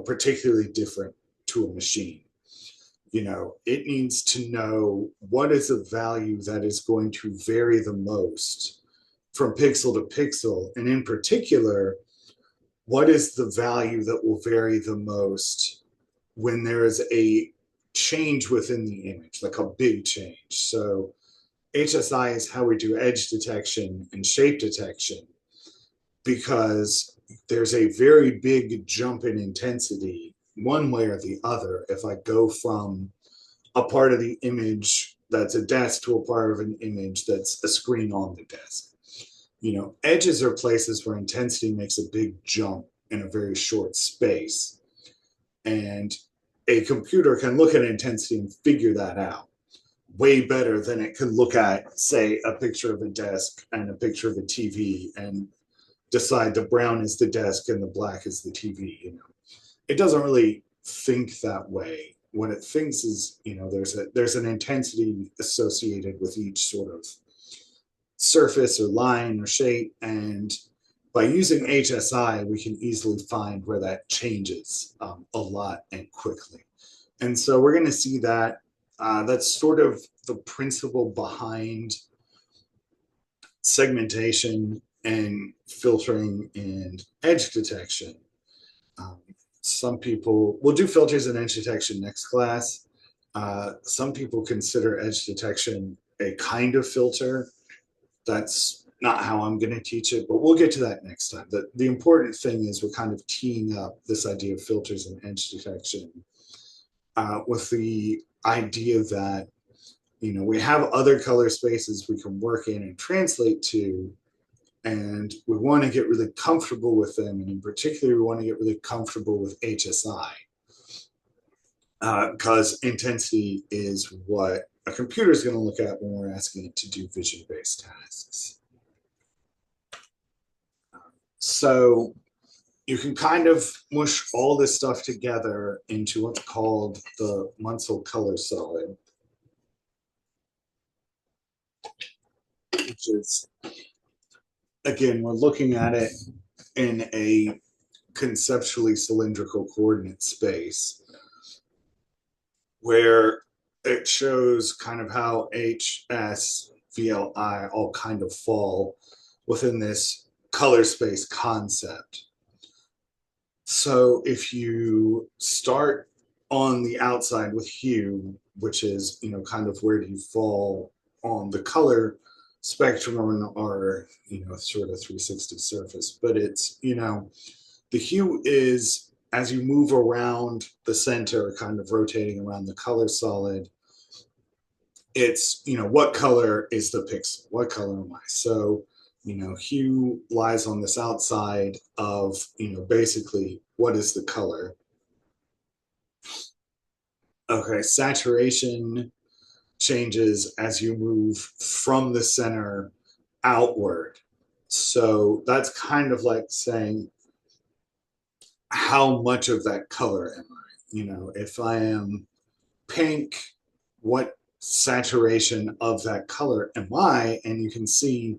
A: particularly different to a machine. It needs to know what is a value that is going to vary the most from pixel to pixel. And in particular, what is the value that will vary the most when there is a change within the image, like a big change. So HSI is how we do edge detection and shape detection, because there's a very big jump in intensity one way or the other if I go from a part of the image that's a desk to a part of an image that's a screen on the desk. Edges are places where intensity makes a big jump in a very short space. And a computer can look at intensity and figure that out way better than it can look at, say, a picture of a desk and a picture of a TV and decide the brown is the desk and the black is the TV. It doesn't really think that way. What it thinks is, there's an intensity associated with each sort of surface or line or shape, and by using HSI, we can easily find where that changes a lot and quickly. And so we're going to see that that's sort of the principle behind segmentation and filtering and edge detection. Some people will do filters and edge detection next class. Some people consider edge detection a kind of filter. That's not how I'm going to teach it, but we'll get to that next time. The important thing is we're kind of teeing up this idea of filters and edge detection with the idea that, we have other color spaces we can work in and translate to, and we want to get really comfortable with them. And in particular, we want to get really comfortable with HSI because intensity is what a computer is going to look at when we're asking it to do vision-based tasks. So you can kind of mush all this stuff together into what's called the Munsell color solid, which is, again, we're looking at it in a conceptually cylindrical coordinate space where it shows kind of how H, S, VLI all kind of fall within this color space concept. So if you start on the outside with hue, which is, kind of where do you fall on the color spectrum or sort of 360 surface, but it's, the hue is as you move around the center, kind of rotating around the color solid, it's, what color is the pixel? What color am I? So, hue lies on this outside of, basically what is the color? Okay, saturation changes as you move from the center outward. So that's kind of like saying, how much of that color am I? If I am pink, what saturation of that color am I? And you can see,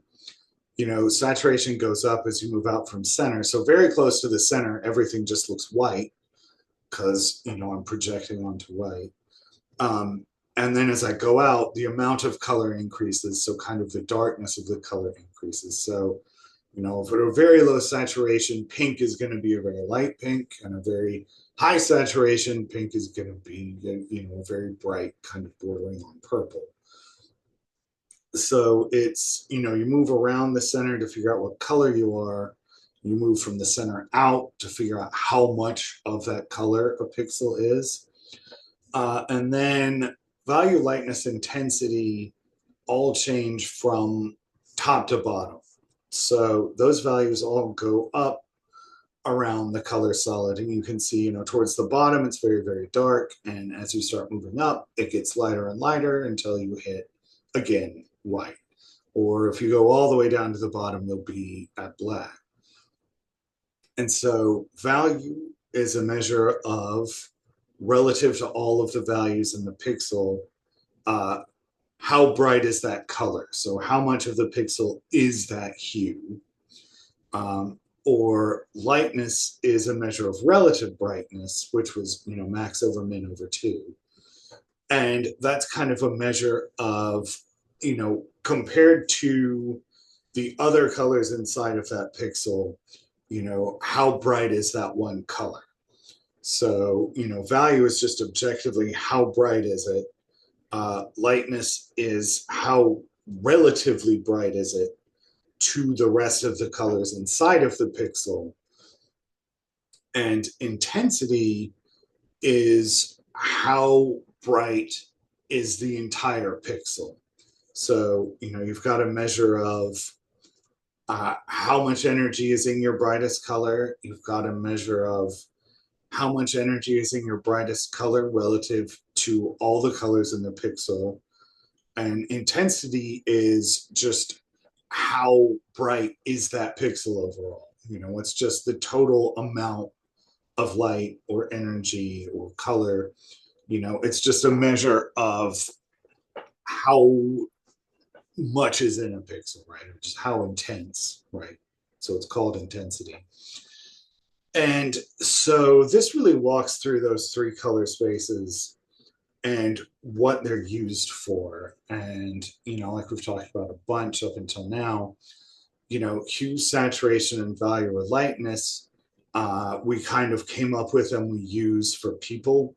A: saturation goes up as you move out from center. So very close to the center, everything just looks white because, I'm projecting onto white. And then as I go out, the amount of color increases. So kind of the darkness of the color increases. So, if at a very low saturation, pink is going to be a very light pink, and a very high saturation, pink is going to be, a very bright, kind of bordering on purple. So it's, you move around the center to figure out what color you are. You move from the center out to figure out how much of that color a pixel is. And then value, lightness, intensity all change from top to bottom. So those values all go up around the color solid, and you can see, towards the bottom, it's very, very dark. And as you start moving up, it gets lighter and lighter until you hit, again, white. Or if you go all the way down to the bottom, you'll be at black. And so value is a measure of, relative to all of the values in the pixel, how bright is that color? So how much of the pixel is that hue? or lightness is a measure of relative brightness, which was, max over min over 2. And that's kind of a measure of, compared to the other colors inside of that pixel, how bright is that one color? So, value is just objectively how bright is it. Lightness is how relatively bright is it to the rest of the colors inside of the pixel. And intensity is how bright is the entire pixel. So, you've got a measure of how much energy is in your brightest color. You've got a measure of how much energy is in your brightest color relative to all the colors in the pixel. And intensity is just how bright is that pixel overall. It's just the total amount of light or energy or color. It's just a measure of how much is in a pixel, right? Just how intense, right? So it's called intensity. And so this really walks through those 3 color spaces and what they're used for. And, like we've talked about a bunch up until now, hue, saturation, and value or lightness, we kind of came up with and we use for people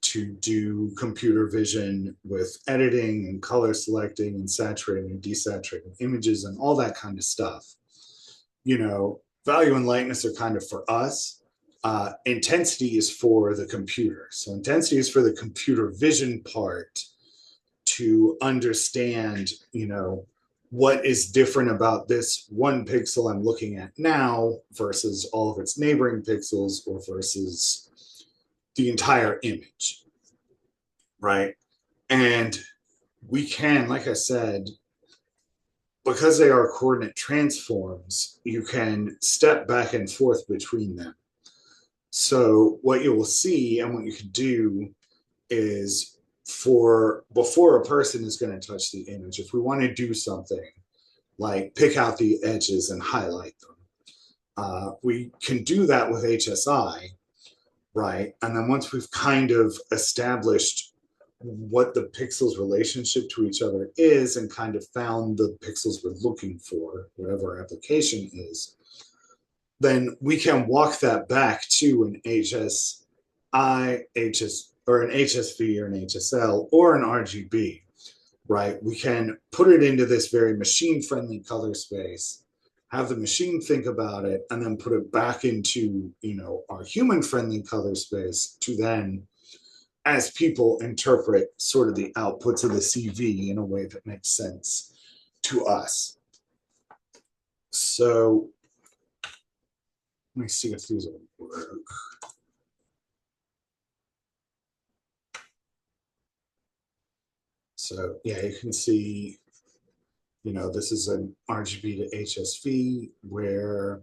A: to do computer vision with editing and color selecting and saturating and desaturating images and all that kind of stuff. Value and lightness are kind of for us. Intensity is for the computer. So intensity is for the computer vision part to understand, what is different about this one pixel I'm looking at now versus all of its neighboring pixels or versus the entire image, right? And we can, like I said, because they are coordinate transforms, you can step back and forth between them. So what you will see and what you can do is before a person is going to touch the image, if we want to do something like pick out the edges and highlight them, we can do that with HSI, right? And then once we've kind of established what the pixels relationship to each other is and kind of found the pixels we're looking for, whatever our application is, then we can walk that back to an HSI, or an HSV or an HSL or an RGB, right? We can put it into this very machine-friendly color space, have the machine think about it, and then put it back into, our human-friendly color space to then, as people, interpret sort of the outputs of the CV in a way that makes sense to us. So let me see if these will work. So yeah, you can see, this is an RGB to HSV where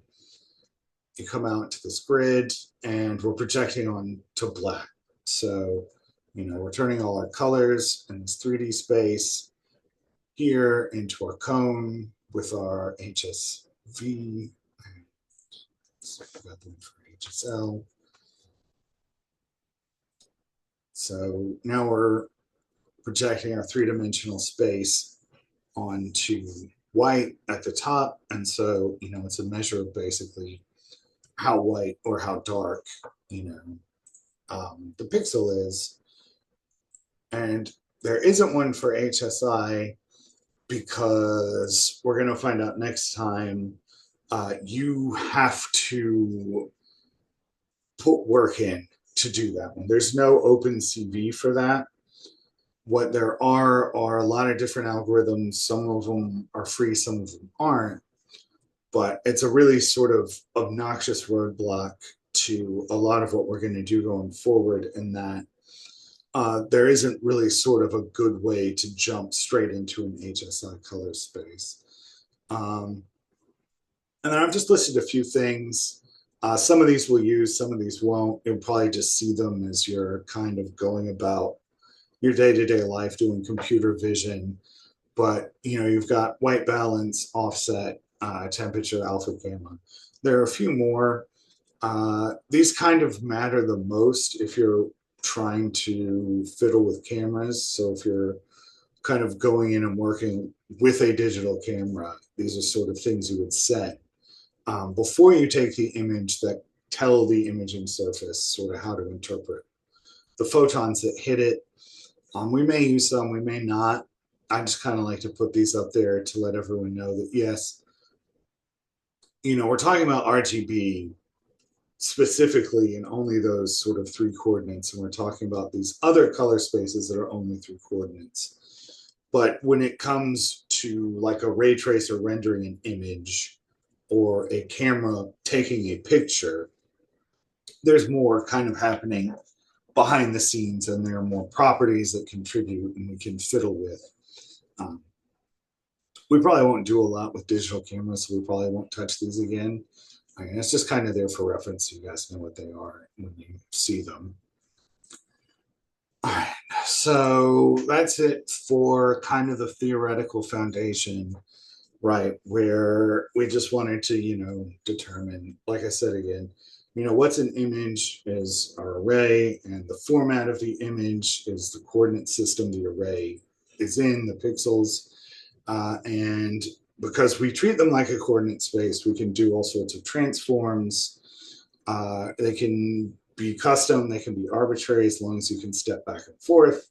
A: you come out to this grid and we're projecting on to black. So, we're turning all our colors in this 3D space here into our cone with our HSV. So I got them for HSL. So now we're projecting our 3-dimensional space onto white at the top. And so, it's a measure of basically how white or how dark, the pixel is. And there isn't one for HSI because we're going to find out next time you have to put work in to do that one. There's no OpenCV for that. What there are a lot of different algorithms. Some of them are free, some of them aren't. But it's a really sort of obnoxious roadblock to a lot of what we're going to do going forward, in that there isn't really sort of a good way to jump straight into an HSI color space. And then I've just listed a few things. Some of these we'll use, some of these won't. You'll probably just see them as you're kind of going about your day-to-day life doing computer vision. But, you've got white balance, offset, temperature, alpha, gamma. There are a few more. These kind of matter the most if you're trying to fiddle with cameras. So if you're kind of going in and working with a digital camera, these are sort of things you would set before you take the image that tell the imaging surface sort of how to interpret the photons that hit it. We may use some, we may not. I just kind of like to put these up there to let everyone know that yes, we're talking about RGB specifically in only those sort of three coordinates, and we're talking about these other color spaces that are only three coordinates. But when it comes to like a ray tracer rendering an image or a camera taking a picture, there's more kind of happening behind the scenes, and there are more properties that contribute and we can fiddle with. Um, we probably won't do a lot with digital cameras, so we probably won't touch these again. I mean, it's just kind of there for reference so you guys know what they are when you see them. All right, so that's it for kind of the theoretical foundation, right? Where we just wanted to, determine, like I said again, what's an image is our array, and the format of the image is the coordinate system the array is in, the pixels. And because we treat them like a coordinate space, we can do all sorts of transforms. They can be custom, they can be arbitrary, as long as you can step back and forth.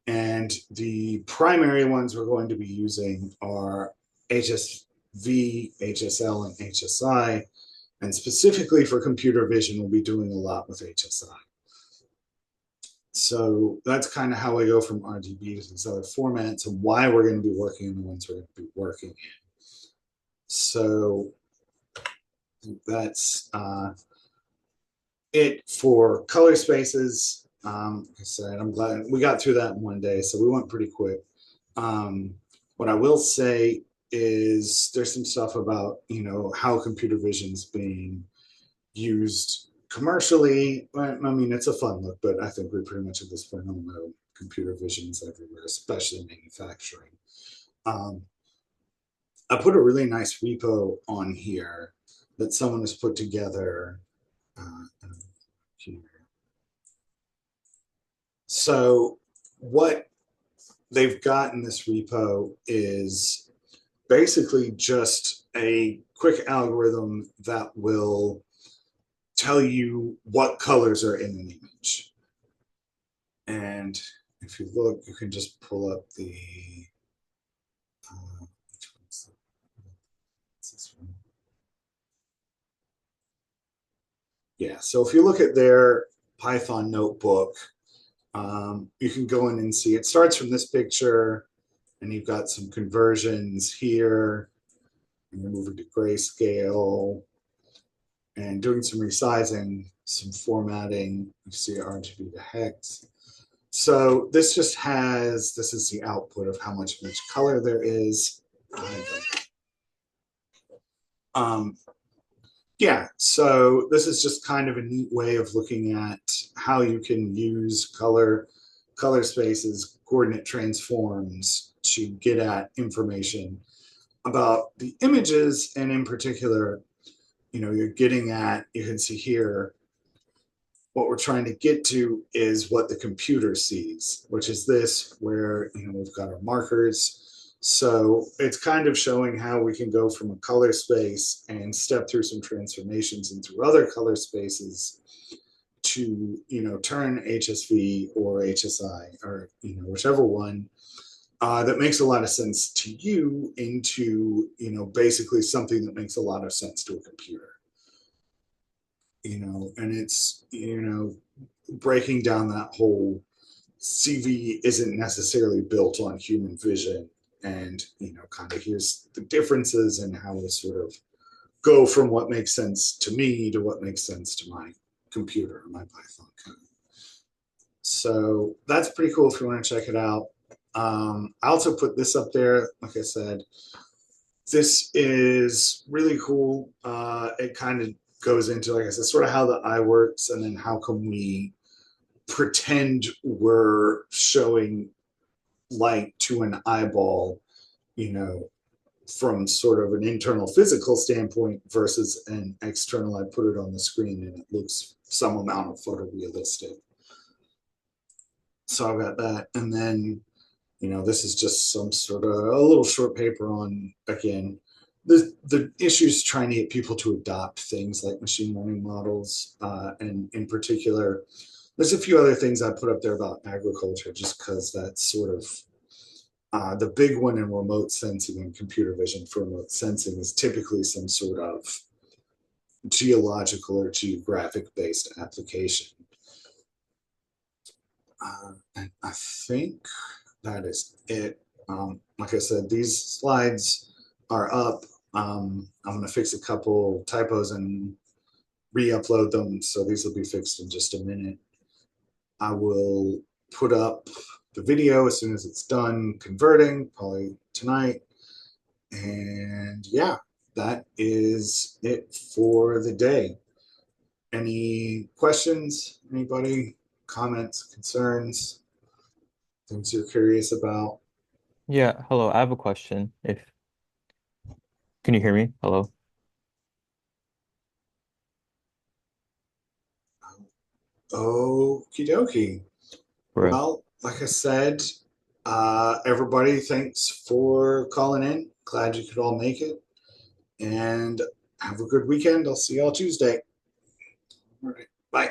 A: And the primary ones we're going to be using are HSV, HSL, and HSI. And specifically for computer vision, we'll be doing a lot with HSI. So that's kind of how we go from RGB to these other formats and why we're going to be working in the ones we're going to be working in. So that's it for color spaces. Like I said, I'm glad we got through that in one day, so we went pretty quick. What I will say is there's some stuff about, how computer vision is being used commercially. I mean, it's a fun look, but I think we pretty much at this point all know computer visions everywhere, especially manufacturing. I put a really nice repo on here that someone has put together. Here. So what they've got in this repo is basically just a quick algorithm that will tell you what colors are in an image. And if you look, you can just pull up the yeah, so if you look at their Python notebook, you can go in and see it starts from this picture, and you've got some conversions here, and you're moving to grayscale and doing some resizing, some formatting. You see RGB to hex. So this just has, this is the output of how much of each color there is. Yeah, so this is just kind of a neat way of looking at how you can use color spaces, coordinate transforms to get at information about the images. And in particular, you're getting at, you can see here, what we're trying to get to is what the computer sees, which is this, where we've got our markers. So it's kind of showing how we can go from a color space and step through some transformations and through other color spaces to turn HSV or HSI or whichever one that makes a lot of sense to you into basically something that makes a lot of sense to a computer. And it's breaking down that whole CV isn't necessarily built on human vision, and kind of here's the differences and how we sort of go from what makes sense to me to what makes sense to my computer, my Python code. So that's pretty cool if you want to check it out. I also put this up there, like I said. This is really cool. It kind of goes into, like I said, sort of how the eye works, and then how can we pretend we're showing light to an eyeball, from sort of an internal physical standpoint versus an external. I put it on the screen and it looks some amount of photorealistic. So I've got that. And then, this is just some sort of a little short paper on, again, the issues trying to get people to adopt things like machine learning models. And in particular, there's a few other things I put up there about agriculture, just because that's sort of the big one in remote sensing and computer vision for remote sensing is typically some sort of geological or geographic based application. And I think that is it. Like I said, these slides are up. I'm going to fix a couple typos and re-upload them, so these will be fixed in just a minute. I will put up the video as soon as it's done converting, probably tonight. And yeah, that is it for the day. Any questions? Anybody? Comments, concerns, things you're curious about?
B: Yeah, hello. I have a question. If Can you hear me? Hello,
A: Okie dokie.
B: bro.
A: Well, like I said, everybody, thanks for calling in. Glad you could all make it. And have a good weekend. I'll see y'all Tuesday. All right. Bye.